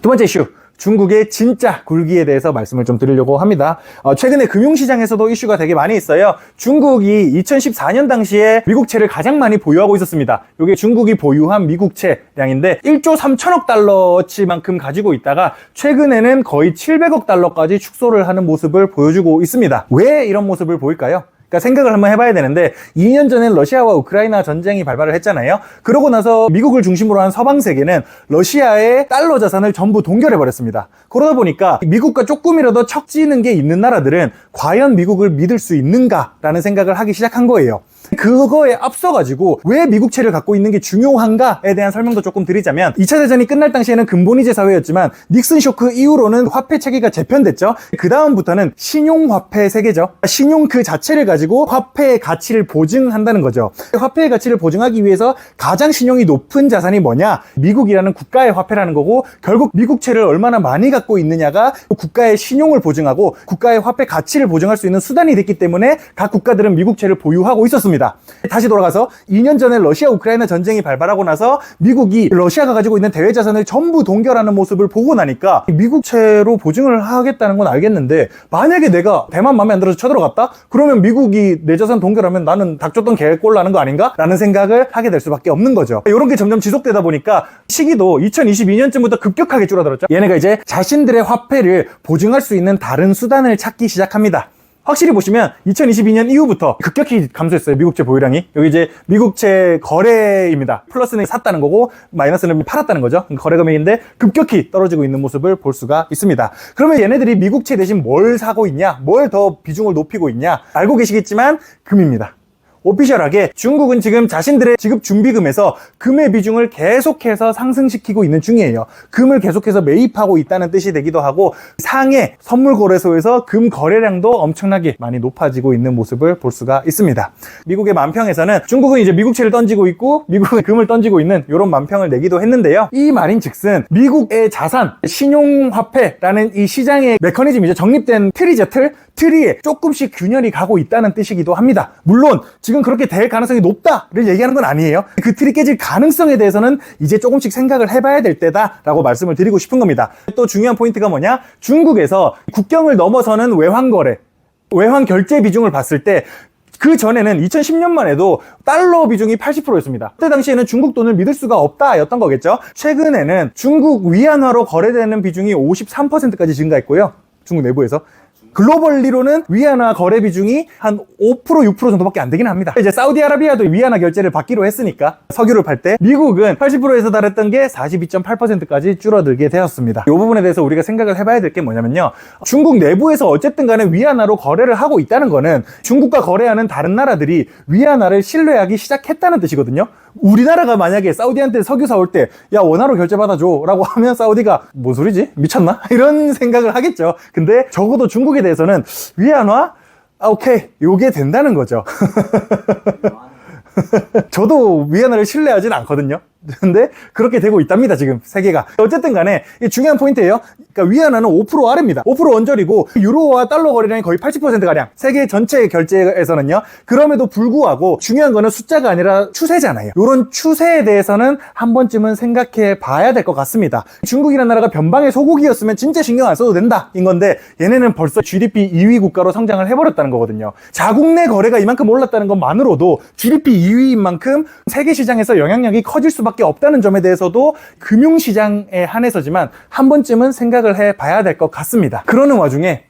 두 번째 이슈, 중국의 진짜 굴기에 대해서 말씀을 좀 드리려고 합니다. 최근에 금융시장에서도 이슈가 되게 많이 있어요. 중국이 2014년 당시에 미국채를 가장 많이 보유하고 있었습니다. 이게 중국이 보유한 미국채량인데 1조 3천억 달러치만큼 가지고 있다가 최근에는 거의 700억 달러까지 축소를 하는 모습을 보여주고 있습니다. 왜 이런 모습을 보일까요? 그러니까 생각을 한번 해봐야 되는데 2년 전엔 러시아와 우크라이나 전쟁이 발발을 했잖아요. 그러고 나서 미국을 중심으로 한 서방 세계는 러시아의 달러 자산을 전부 동결해버렸습니다. 그러다 보니까 미국과 조금이라도 척지는 게 있는 나라들은 과연 미국을 믿을 수 있는가라는 생각을 하기 시작한 거예요. 그거에 앞서가지고 왜 미국채를 갖고 있는 게 중요한가에 대한 설명도 조금 드리자면 2차 대전이 끝날 당시에는 근본위제 사회였지만 닉슨 쇼크 이후로는 화폐 체계가 재편됐죠. 그 다음부터는 신용화폐 세계죠. 신용 그 자체를 가지고 화폐의 가치를 보증한다는 거죠. 화폐의 가치를 보증하기 위해서 가장 신용이 높은 자산이 뭐냐? 미국이라는 국가의 화폐라는 거고, 결국 미국채를 얼마나 많이 갖고 있느냐가 국가의 신용을 보증하고 국가의 화폐 가치를 보증할 수 있는 수단이 됐기 때문에 각 국가들은 미국채를 보유하고 있었습니다. 다시 돌아가서 2년 전에 러시아 우크라이나 전쟁이 발발하고 나서 미국이 러시아가 가지고 있는 대외 자산을 전부 동결하는 모습을 보고 나니까 미국채로 보증을 하겠다는 건 알겠는데, 만약에 내가 대만 마음에 안 들어서 쳐들어갔다? 그러면 미국이 내 자산 동결하면 나는 닥쳤던 개꼴 나는 거 아닌가? 라는 생각을 하게 될 수밖에 없는 거죠. 이런 게 점점 지속되다 보니까 시기도 2022년쯤부터 급격하게 줄어들었죠. 얘네가 이제 자신들의 화폐를 보증할 수 있는 다른 수단을 찾기 시작합니다. 확실히 보시면 2022년 이후부터 급격히 감소했어요. 미국채 보유량이. 여기 이제 미국채 거래입니다. 플러스는 샀다는 거고 마이너스는 팔았다는 거죠. 거래 금액인데 급격히 떨어지고 있는 모습을 볼 수가 있습니다. 그러면 얘네들이 미국채 대신 뭘 사고 있냐? 뭘 더 비중을 높이고 있냐? 알고 계시겠지만 금입니다. 오피셜하게 중국은 지금 자신들의 지급 준비금에서 금의 비중을 계속해서 상승시키고 있는 중이에요. 금을 계속해서 매입하고 있다는 뜻이 되기도 하고, 상해 선물거래소에서 금 거래량도 엄청나게 많이 높아지고 있는 모습을 볼 수가 있습니다. 미국의 만평에서는 중국은 이제 미국채를 던지고 있고 미국은 금을 던지고 있는 이런 만평을 내기도 했는데요. 이 말인 즉슨 미국의 자산, 신용화폐라는 이 시장의 메커니즘이죠. 정립된 틀이죠. 틀이 조금씩 균열이 가고 있다는 뜻이기도 합니다. 물론 지금 그렇게 될 가능성이 높다를 얘기하는 건 아니에요. 그 틀이 깨질 가능성에 대해서는 이제 조금씩 생각을 해봐야 될 때다라고 말씀을 드리고 싶은 겁니다. 또 중요한 포인트가 뭐냐? 중국에서 국경을 넘어서는 외환거래, 외환 결제 비중을 봤을 때 그 전에는 2010년만 해도 달러 비중이 80%였습니다. 그때 당시에는 중국 돈을 믿을 수가 없다 였던 거겠죠. 최근에는 중국 위안화로 거래되는 비중이 53%까지 증가했고요. 중국 내부에서. 글로벌리로는 위안화 거래 비중이 한 5%, 6% 정도밖에 안 되긴 합니다. 이제 사우디아라비아도 위안화 결제를 받기로 했으니까 석유를 팔 때 미국은 80%에서 달했던 게 42.8%까지 줄어들게 되었습니다. 이 부분에 대해서 우리가 생각을 해봐야 될 게 뭐냐면요. 중국 내부에서 어쨌든 간에 위안화로 거래를 하고 있다는 거는 중국과 거래하는 다른 나라들이 위안화를 신뢰하기 시작했다는 뜻이거든요. 우리나라가 만약에 사우디한테 석유 사올 때 야 원화로 결제 받아줘 라고 하면 사우디가 뭔 소리지? 미쳤나? 이런 생각을 하겠죠. 근데 적어도 중국에 대해서는 위안화? 오케이, 요게 된다는 거죠. 저도 위안화를 신뢰하진 않거든요. 근데 그렇게 되고 있답니다. 지금 세계가. 어쨌든 간에 중요한 포인트예요. 그러니까 위안화는 5% 아래입니다. 5% 원절이고 유로와 달러 거래량이 거의 80%가량 세계 전체 결제에서는요. 그럼에도 불구하고 중요한 거는 숫자가 아니라 추세잖아요. 이런 추세에 대해서는 한 번쯤은 생각해 봐야 될 것 같습니다. 중국이라는 나라가 변방의 소국이었으면 진짜 신경 안 써도 된다 인 건데, 얘네는 벌써 GDP 2위 국가로 성장을 해버렸다는 거거든요. 자국 내 거래가 이만큼 올랐다는 것만으로도 GDP 2위인 만큼 세계 시장에서 영향력이 커질 수밖에 없다는 점에 대해서도 금융시장에 한해서지만 한 번쯤은 생각을 해봐야 될 것 같습니다. 그러는 와중에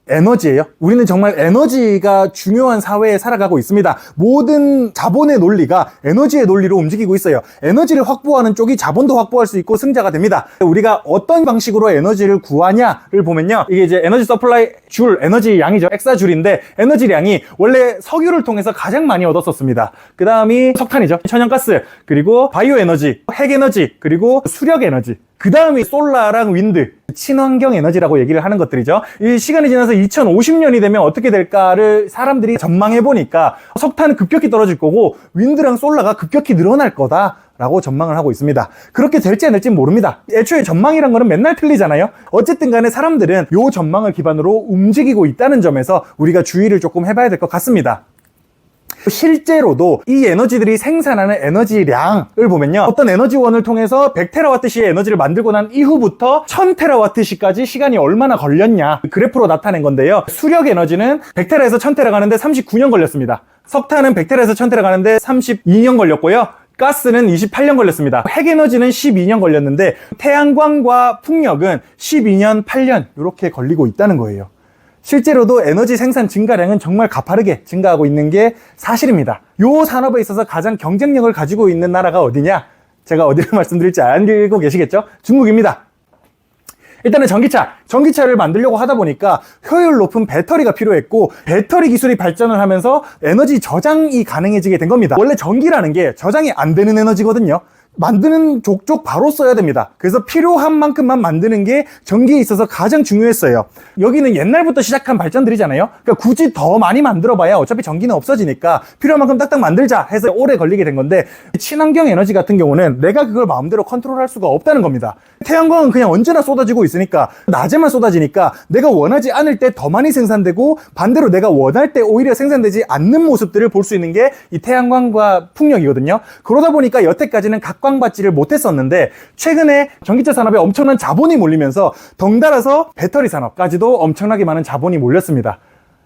에너지예요. 우리는 정말 에너지가 중요한 사회에 살아가고 있습니다. 모든 자본의 논리가 에너지의 논리로 움직이고 있어요. 에너지를 확보하는 쪽이 자본도 확보할 수 있고 승자가 됩니다. 우리가 어떤 방식으로 에너지를 구하냐를 보면요. 이게 이제 에너지 서플라이 줄, 에너지 양이죠. 엑사줄인데 에너지량이 원래 석유를 통해서 가장 많이 얻었었습니다. 그 다음이 석탄이죠. 천연가스, 그리고 바이오 에너지, 핵 에너지, 그리고 수력 에너지. 그 다음이 솔라랑 윈드, 친환경 에너지라고 얘기를 하는 것들이죠. 이 시간이 지나서 2050년이 되면 어떻게 될까를 사람들이 전망해 보니까 석탄은 급격히 떨어질 거고 윈드랑 솔라가 급격히 늘어날 거다라고 전망을 하고 있습니다. 그렇게 될지 안 될지 모릅니다. 애초에 전망이란 거는 맨날 틀리잖아요. 어쨌든 간에 사람들은 이 전망을 기반으로 움직이고 있다는 점에서 우리가 주의를 조금 해봐야 될 것 같습니다. 실제로도 이 에너지들이 생산하는 에너지량을 보면요, 어떤 에너지원을 통해서 100TWh의 에너지를 만들고 난 이후부터 1000TWh까지 시간이 얼마나 걸렸냐, 그래프로 나타낸 건데요. 수력 에너지는 100T에서 1000T가 가는데 39년 걸렸습니다. 석탄은 100T에서 1000T가 가는데 32년 걸렸고요. 가스는 28년 걸렸습니다. 핵에너지는 12년 걸렸는데 태양광과 풍력은 12년, 8년 이렇게 걸리고 있다는 거예요. 실제로도 에너지 생산 증가량은 정말 가파르게 증가하고 있는 게 사실입니다. 이 산업에 있어서 가장 경쟁력을 가지고 있는 나라가 어디냐? 제가 어디를 말씀드릴지 알고 계시겠죠? 중국입니다. 일단은 전기차를 만들려고 하다 보니까 효율 높은 배터리가 필요했고, 배터리 기술이 발전을 하면서 에너지 저장이 가능해지게 된 겁니다. 원래 전기라는 게 저장이 안 되는 에너지거든요. 만드는 족족 바로 써야 됩니다. 그래서 필요한 만큼만 만드는 게 전기에 있어서 가장 중요했어요. 여기는 옛날부터 시작한 발전들이잖아요. 그러니까 굳이 더 많이 만들어봐야 어차피 전기는 없어지니까 필요한 만큼 딱딱 만들자 해서 오래 걸리게 된 건데, 친환경 에너지 같은 경우는 내가 그걸 마음대로 컨트롤할 수가 없다는 겁니다. 태양광은 그냥 언제나 쏟아지고 있으니까, 낮에만 쏟아지니까 내가 원하지 않을 때 더 많이 생산되고, 반대로 내가 원할 때 오히려 생산되지 않는 모습들을 볼 수 있는 게 이 태양광과 풍력이거든요. 그러다 보니까 여태까지는 각광받지를 못했었는데, 최근에 전기차 산업에 엄청난 자본이 몰리면서 덩달아서 배터리 산업까지도 엄청나게 많은 자본이 몰렸습니다.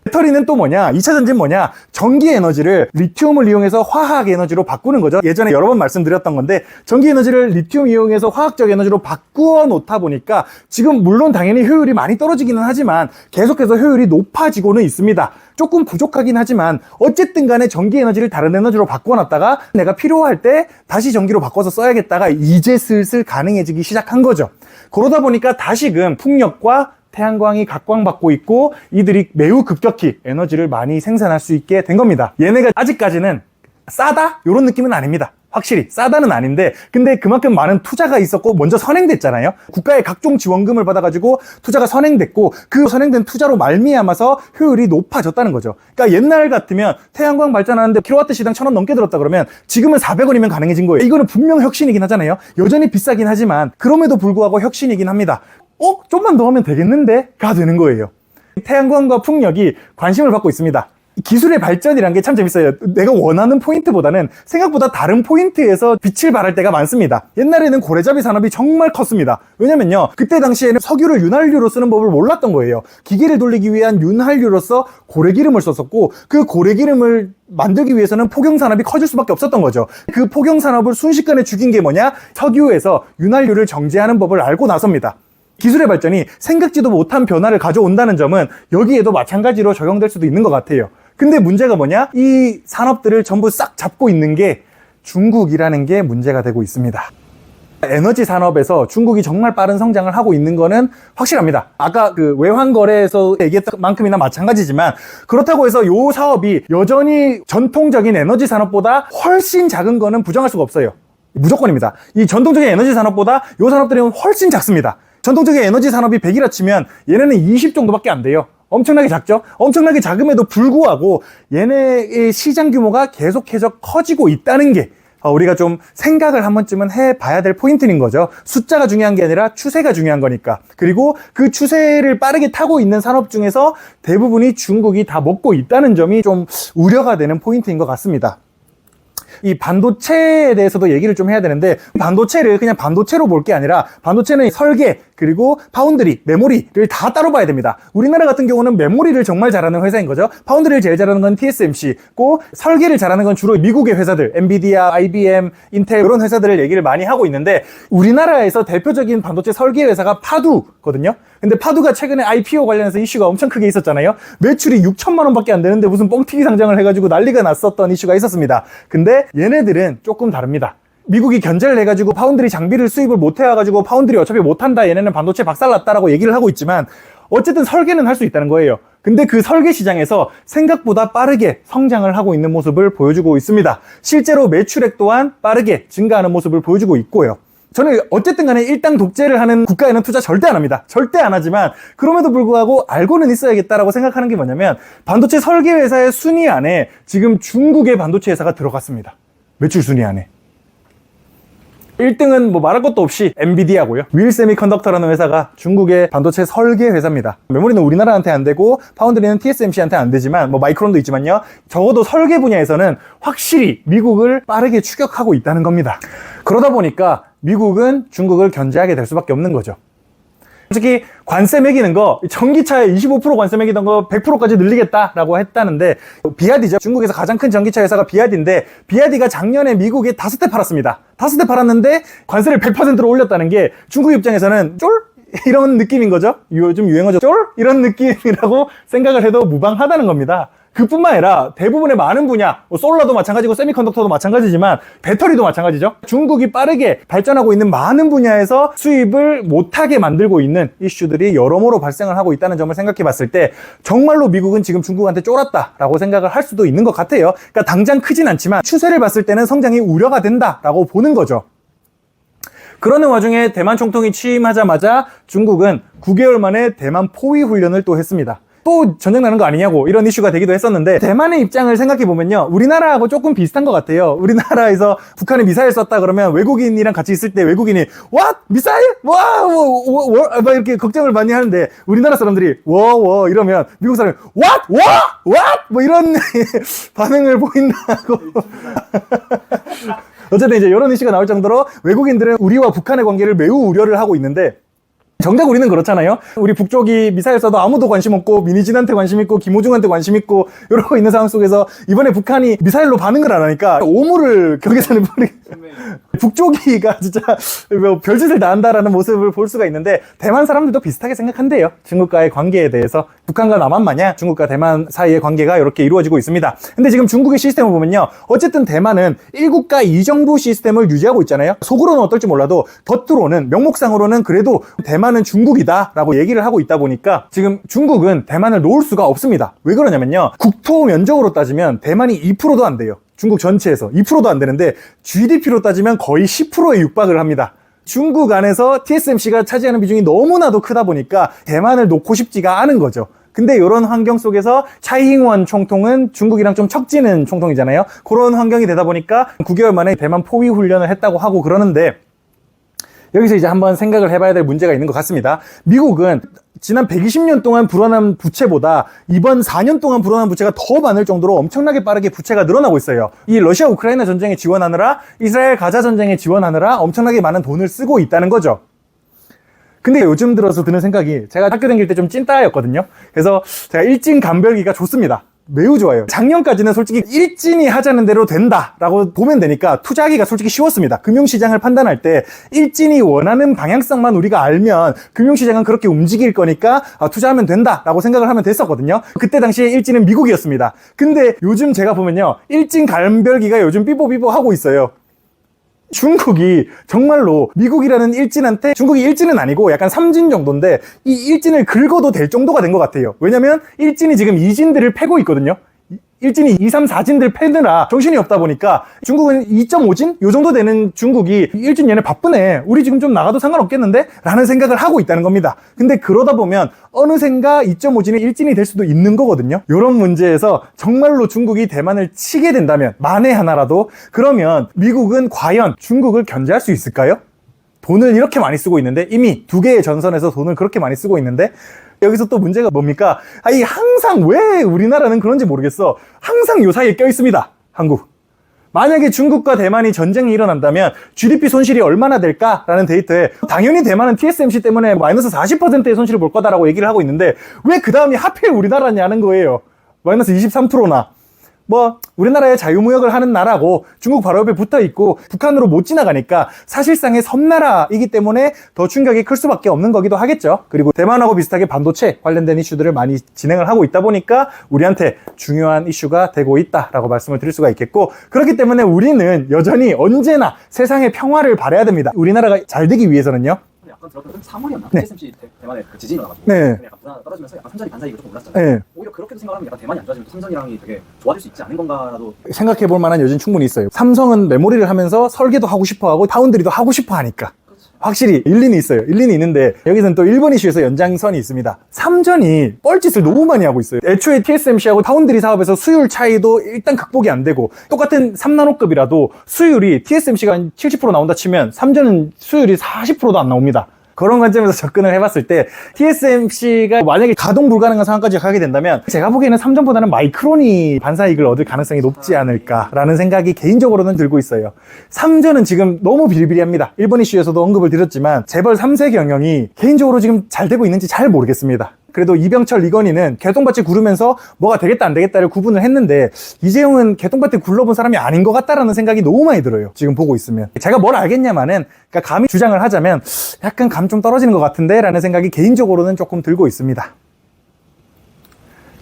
배터리는 또 뭐냐? 2차 전지는 뭐냐? 전기 에너지를 리튬을 이용해서 화학 에너지로 바꾸는 거죠. 예전에 여러 번 말씀드렸던 건데, 전기 에너지를 리튬 이용해서 화학적 에너지로 바꾸어 놓다 보니까 지금 물론 당연히 효율이 많이 떨어지기는 하지만 계속해서 효율이 높아지고는 있습니다. 조금 부족하긴 하지만 어쨌든 간에 전기 에너지를 다른 에너지로 바꿔놨다가 내가 필요할 때 다시 전기로 바꿔서 써야겠다가 이제 슬슬 가능해지기 시작한 거죠. 그러다 보니까 다시금 풍력과 태양광이 각광받고 있고, 이들이 매우 급격히 에너지를 많이 생산할 수 있게 된 겁니다. 얘네가 아직까지는 싸다? 이런 느낌은 아닙니다. 확실히 싸다는 아닌데, 근데 그만큼 많은 투자가 있었고 먼저 선행됐잖아요. 국가의 각종 지원금을 받아가지고 투자가 선행됐고, 그 선행된 투자로 말미암아서 효율이 높아졌다는 거죠. 그러니까 옛날 같으면 태양광 발전하는데 킬로와트 시당 1000원 넘게 들었다 그러면 지금은 400원이면 가능해진 거예요. 이거는 분명 혁신이긴 하잖아요. 여전히 비싸긴 하지만 그럼에도 불구하고 혁신이긴 합니다. 좀만 더 하면 되겠는데? 가 되는 거예요. 태양광과 풍력이 관심을 받고 있습니다. 기술의 발전이란 게 참 재밌어요. 내가 원하는 포인트보다는 생각보다 다른 포인트에서 빛을 발할 때가 많습니다. 옛날에는 고래잡이 산업이 정말 컸습니다. 왜냐면요, 그때 당시에는 석유를 윤활유로 쓰는 법을 몰랐던 거예요. 기계를 돌리기 위한 윤활유로서 고래기름을 썼었고, 그 고래기름을 만들기 위해서는 포경산업이 커질 수밖에 없었던 거죠. 그 포경산업을 순식간에 죽인 게 뭐냐? 석유에서 윤활유를 정제하는 법을 알고 나섭니다. 기술의 발전이 생각지도 못한 변화를 가져온다는 점은 여기에도 마찬가지로 적용될 수도 있는 것 같아요. 근데 문제가 뭐냐? 이 산업들을 전부 싹 잡고 있는 게 중국이라는 게 문제가 되고 있습니다. 에너지 산업에서 중국이 정말 빠른 성장을 하고 있는 거는 확실합니다. 아까 그 외환거래에서 얘기했던 만큼이나 마찬가지지만, 그렇다고 해서 이 사업이 여전히 전통적인 에너지 산업보다 훨씬 작은 거는 부정할 수가 없어요. 무조건입니다. 이 전통적인 에너지 산업보다 이 산업들은 훨씬 작습니다. 전통적인 에너지 산업이 100이라 치면 얘네는 20 정도밖에 안 돼요. 엄청나게 작죠? 엄청나게 작음에도 불구하고 얘네의 시장 규모가 계속해서 커지고 있다는 게 우리가 좀 생각을 한 번쯤은 해봐야 될 포인트인 거죠. 숫자가 중요한 게 아니라 추세가 중요한 거니까. 그리고 그 추세를 빠르게 타고 있는 산업 중에서 대부분이 중국이 다 먹고 있다는 점이 좀 우려가 되는 포인트인 것 같습니다. 이 반도체에 대해서도 얘기를 좀 해야 되는데, 반도체를 그냥 반도체로 볼 게 아니라 반도체는 설계, 그리고 파운드리, 메모리를 다 따로 봐야 됩니다. 우리나라 같은 경우는 메모리를 정말 잘하는 회사인 거죠. 파운드리를 제일 잘하는 건 TSMC고, 설계를 잘하는 건 주로 미국의 회사들, 엔비디아, IBM, 인텔 이런 회사들을 얘기를 많이 하고 있는데, 우리나라에서 대표적인 반도체 설계 회사가 파두거든요. 근데 파두가 최근에 IPO 관련해서 이슈가 엄청 크게 있었잖아요. 매출이 6천만 원밖에 안 되는데 무슨 뻥튀기 상장을 해가지고 난리가 났었던 이슈가 있었습니다. 근데 얘네들은 조금 다릅니다. 미국이 견제를 해가지고 파운드리 장비를 수입을 못 해와가지고 파운드리 어차피 못한다, 얘네는 반도체 박살났다라고 얘기를 하고 있지만, 어쨌든 설계는 할 수 있다는 거예요. 근데 그 설계 시장에서 생각보다 빠르게 성장을 하고 있는 모습을 보여주고 있습니다. 실제로 매출액 또한 빠르게 증가하는 모습을 보여주고 있고요. 저는 어쨌든 간에 일당 독재를 하는 국가에는 투자 절대 안 합니다. 절대 안 하지만 그럼에도 불구하고 알고는 있어야겠다라고 생각하는 게 뭐냐면, 반도체 설계 회사의 순위 안에 지금 중국의 반도체 회사가 들어갔습니다. 매출 순위 안에. 1등은 뭐 말할 것도 없이 엔비디아고요. 윌 세미컨덕터라는 회사가 중국의 반도체 설계 회사입니다. 메모리는 우리나라한테 안 되고 파운드리는 TSMC한테 안 되지만 뭐 마이크론도 있지만요. 적어도 설계 분야에서는 확실히 미국을 빠르게 추격하고 있다는 겁니다. 그러다 보니까 미국은 중국을 견제하게 될 수밖에 없는 거죠. 솔직히 관세 매기는 거, 전기차에 25% 관세 매기던 거 100%까지 늘리겠다라고 했다는데, 비아디죠. 중국에서 가장 큰 전기차 회사가 비아디인데, 비아디가 작년에 미국에 5대 팔았습니다. 5대 팔았는데 관세를 100%로 올렸다는 게 중국 입장에서는 쫄? 이런 느낌인 거죠. 요즘 유행어죠. 쫄? 이런 느낌이라고 생각을 해도 무방하다는 겁니다. 그뿐만 아니라 대부분의 많은 분야, 솔라도 마찬가지고 세미컨덕터도 마찬가지지만 배터리도 마찬가지죠. 중국이 빠르게 발전하고 있는 많은 분야에서 수입을 못하게 만들고 있는 이슈들이 여러모로 발생을 하고 있다는 점을 생각해 봤을 때 정말로 미국은 지금 중국한테 쫄았다라고 생각을 할 수도 있는 것 같아요. 그러니까 당장 크진 않지만 추세를 봤을 때는 성장이 우려가 된다라고 보는 거죠. 그러는 와중에 대만 총통이 취임하자마자 중국은 9개월 만에 대만 포위 훈련을 또 했습니다. 또 전쟁 나는 거 아니냐고 이런 이슈가 되기도 했었는데, 대만의 입장을 생각해보면요, 우리나라하고 조금 비슷한 것 같아요. 우리나라에서 북한이 미사일 쐈다 그러면 외국인이랑 같이 있을 때 외국인이 What? 미사일? 와! 막 이렇게 걱정을 많이 하는데, 우리나라 사람들이 워 이러면 미국 사람이 What? What? 뭐 이런 반응을 보인다고. 어쨌든 이제 이런 이슈가 나올 정도로 외국인들은 우리와 북한의 관계를 매우 우려를 하고 있는데, 정작 우리는 그렇잖아요. 우리 북쪽이 미사일 쏴도 아무도 관심 없고, 민희진한테 관심 있고, 김호중한테 관심 있고, 이러고 있는 상황 속에서 이번에 북한이 미사일로 반응을 안 하니까 오물을 격에서는 북쪽이가 진짜 별짓을 다 한다라는 모습을 볼 수가 있는데, 대만 사람들도 비슷하게 생각한대요. 중국과의 관계에 대해서. 북한과 남한 마냥 중국과 대만 사이의 관계가 이렇게 이루어지고 있습니다. 근데 지금 중국의 시스템을 보면요, 어쨌든 대만은 1국가 2정부 시스템을 유지하고 있잖아요. 속으로는 어떨지 몰라도 겉으로는, 명목상으로는 그래도 대만은 중국이다 라고 얘기를 하고 있다 보니까 지금 중국은 대만을 놓을 수가 없습니다. 왜 그러냐면요, 국토 면적으로 따지면 대만이 2%도 안 돼요. 중국 전체에서 2%도 안 되는데 GDP로 따지면 거의 10%에 육박을 합니다. 중국 안에서 TSMC가 차지하는 비중이 너무나도 크다 보니까 대만을 놓고 싶지가 않은 거죠. 근데 이런 환경 속에서 차이잉원 총통은 중국이랑 좀 척지는 총통이잖아요. 그런 환경이 되다 보니까 9개월 만에 대만 포위 훈련을 했다고 하고 그러는데, 여기서 이제 한번 생각을 해봐야 될 문제가 있는 것 같습니다. 미국은 지난 120년 동안 불어난 부채보다 이번 4년 동안 불어난 부채가 더 많을 정도로 엄청나게 빠르게 부채가 늘어나고 있어요. 이 러시아 우크라이나 전쟁에 지원하느라, 이스라엘 가자 전쟁에 지원하느라 엄청나게 많은 돈을 쓰고 있다는 거죠. 근데 요즘 들어서 드는 생각이, 제가 학교 다닐 때 좀 찐따였거든요. 그래서 제가 일진 감별기가 좋습니다. 매우 좋아요. 작년까지는 솔직히 일진이 하자는 대로 된다라고 보면 되니까 투자하기가 솔직히 쉬웠습니다. 금융시장을 판단할 때 일진이 원하는 방향성만 우리가 알면 금융시장은 그렇게 움직일 거니까 투자하면 된다라고 생각을 하면 됐었거든요. 그때 당시에 일진은 미국이었습니다. 근데 요즘 제가 보면요, 일진 감별기가 요즘 삐뽀삐뽀 하고 있어요. 중국이 정말로 미국이라는 일진한테, 중국이 일진은 아니고 약간 삼진 정도인데 이 일진을 긁어도 될 정도가 된 것 같아요. 왜냐면 일진이 지금 이진들을 패고 있거든요. 일진이 2, 3, 4진들 패느라 정신이 없다 보니까 중국은 2.5진? 요 정도 되는 중국이 일진 얘네 바쁘네, 우리 지금 좀 나가도 상관없겠는데? 라는 생각을 하고 있다는 겁니다. 근데 그러다 보면 어느샌가 2.5진이 일진이 될 수도 있는 거거든요. 이런 문제에서 정말로 중국이 대만을 치게 된다면, 만에 하나라도, 그러면 미국은 과연 중국을 견제할 수 있을까요? 돈을 이렇게 많이 쓰고 있는데, 이미 2개의 전선에서 돈을 그렇게 많이 쓰고 있는데, 여기서 또 문제가 뭡니까? 아니, 항상 왜 우리나라는 그런지 모르겠어. 항상 요 사이에 껴 있습니다. 한국. 만약에 중국과 대만이 전쟁이 일어난다면 GDP 손실이 얼마나 될까라는 데이터에 당연히 대만은 TSMC 때문에 마이너스 40%의 손실을 볼 거다라고 얘기를 하고 있는데, 왜 그 다음이 하필 우리나라냐는 거예요. 마이너스 23%나. 뭐 우리나라의 자유무역을 하는 나라고 중국 바로 옆에 붙어있고 북한으로 못 지나가니까 사실상의 섬나라이기 때문에 더 충격이 클 수밖에 없는 거기도 하겠죠. 그리고 대만하고 비슷하게 반도체 관련된 이슈들을 많이 진행을 하고 있다 보니까 우리한테 중요한 이슈가 되고 있다라고 말씀을 드릴 수가 있겠고, 그렇기 때문에 우리는 여전히 언제나 세상의 평화를 바라야 됩니다. 우리나라가 잘 되기 위해서는요. 약간 들었던 3월이었나? 네. TSMC 대만에 그 지진이 일어나가지고 네. 약간 불안하다 떨어지면서 약간 삼전이 반사이익을 조금 올랐잖아요. 네. 오히려 그렇게도 생각하면 약간 대만이 안 좋아지면 또 삼전이랑이 되게 좋아질 수 있지 않은 건가라도 생각해 볼 만한 여지는 충분히 있어요. 삼성은 메모리를 하면서 설계도 하고 싶어 하고 파운드리도 하고 싶어 하니까. 그렇죠. 확실히 일리는 있어요. 일리는 있는데 여기서는 또 일본 이슈에서 연장선이 있습니다. 삼전이 뻘짓을 너무 많이 하고 있어요. 애초에 TSMC하고 파운드리 사업에서 수율 차이도 일단 극복이 안 되고, 똑같은 3나노급이라도 수율이 TSMC가 70% 나온다 치면 삼전은 수율이 40%도 안 나옵니다. 그런 관점에서 접근을 해봤을 때 TSMC가 만약에 가동 불가능한 상황까지 가게 된다면 제가 보기에는 삼전보다는 마이크론이 반사이익을 얻을 가능성이 높지 않을까라는 생각이 개인적으로는 들고 있어요. 삼전은 지금 너무 비리비리합니다. 일본 이슈에서도 언급을 드렸지만 재벌 3세 경영이 개인적으로 지금 잘 되고 있는지 잘 모르겠습니다. 그래도 이병철, 이건희는 개똥밭에 구르면서 뭐가 되겠다 안 되겠다를 구분을 했는데, 이재용은 개똥밭에 굴러본 사람이 아닌 것 같다라는 생각이 너무 많이 들어요. 지금 보고 있으면. 제가 뭘 알겠냐마는, 그러니까 감히 주장을 하자면 약간 감 좀 떨어지는 것 같은데 라는 생각이 개인적으로는 조금 들고 있습니다.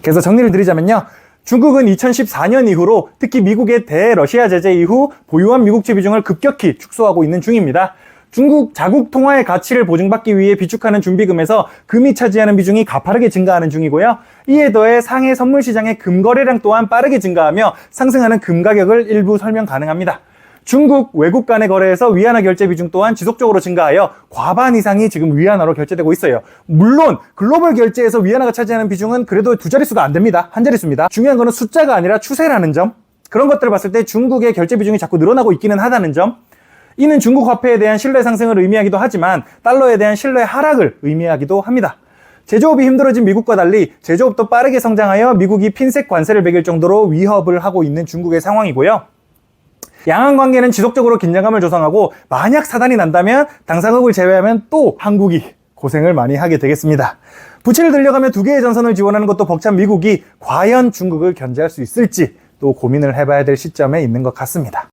그래서 정리를 드리자면요, 중국은 2014년 이후로 특히 미국의 대러시아 제재 이후 보유한 미국채 비중을 급격히 축소하고 있는 중입니다. 중국 자국 통화의 가치를 보증받기 위해 비축하는 준비금에서 금이 차지하는 비중이 가파르게 증가하는 중이고요. 이에 더해 상해 선물 시장의 금 거래량 또한 빠르게 증가하며 상승하는 금 가격을 일부 설명 가능합니다. 중국 외국 간의 거래에서 위안화 결제 비중 또한 지속적으로 증가하여 과반 이상이 지금 위안화로 결제되고 있어요. 물론 글로벌 결제에서 위안화가 차지하는 비중은 그래도 두 자릿수가 안 됩니다. 한 자릿수입니다. 중요한 거는 숫자가 아니라 추세라는 점. 그런 것들을 봤을 때 중국의 결제 비중이 자꾸 늘어나고 있기는 하다는 점. 이는 중국 화폐에 대한 신뢰 상승을 의미하기도 하지만 달러에 대한 신뢰 하락을 의미하기도 합니다. 제조업이 힘들어진 미국과 달리 제조업도 빠르게 성장하여 미국이 핀셋 관세를 매길 정도로 위협을 하고 있는 중국의 상황이고요. 양안 관계는 지속적으로 긴장감을 조성하고, 만약 사단이 난다면 당사국을 제외하면 또 한국이 고생을 많이 하게 되겠습니다. 부채를 들려가며 두 개의 전선을 지원하는 것도 벅찬 미국이 과연 중국을 견제할 수 있을지 또 고민을 해봐야 될 시점에 있는 것 같습니다.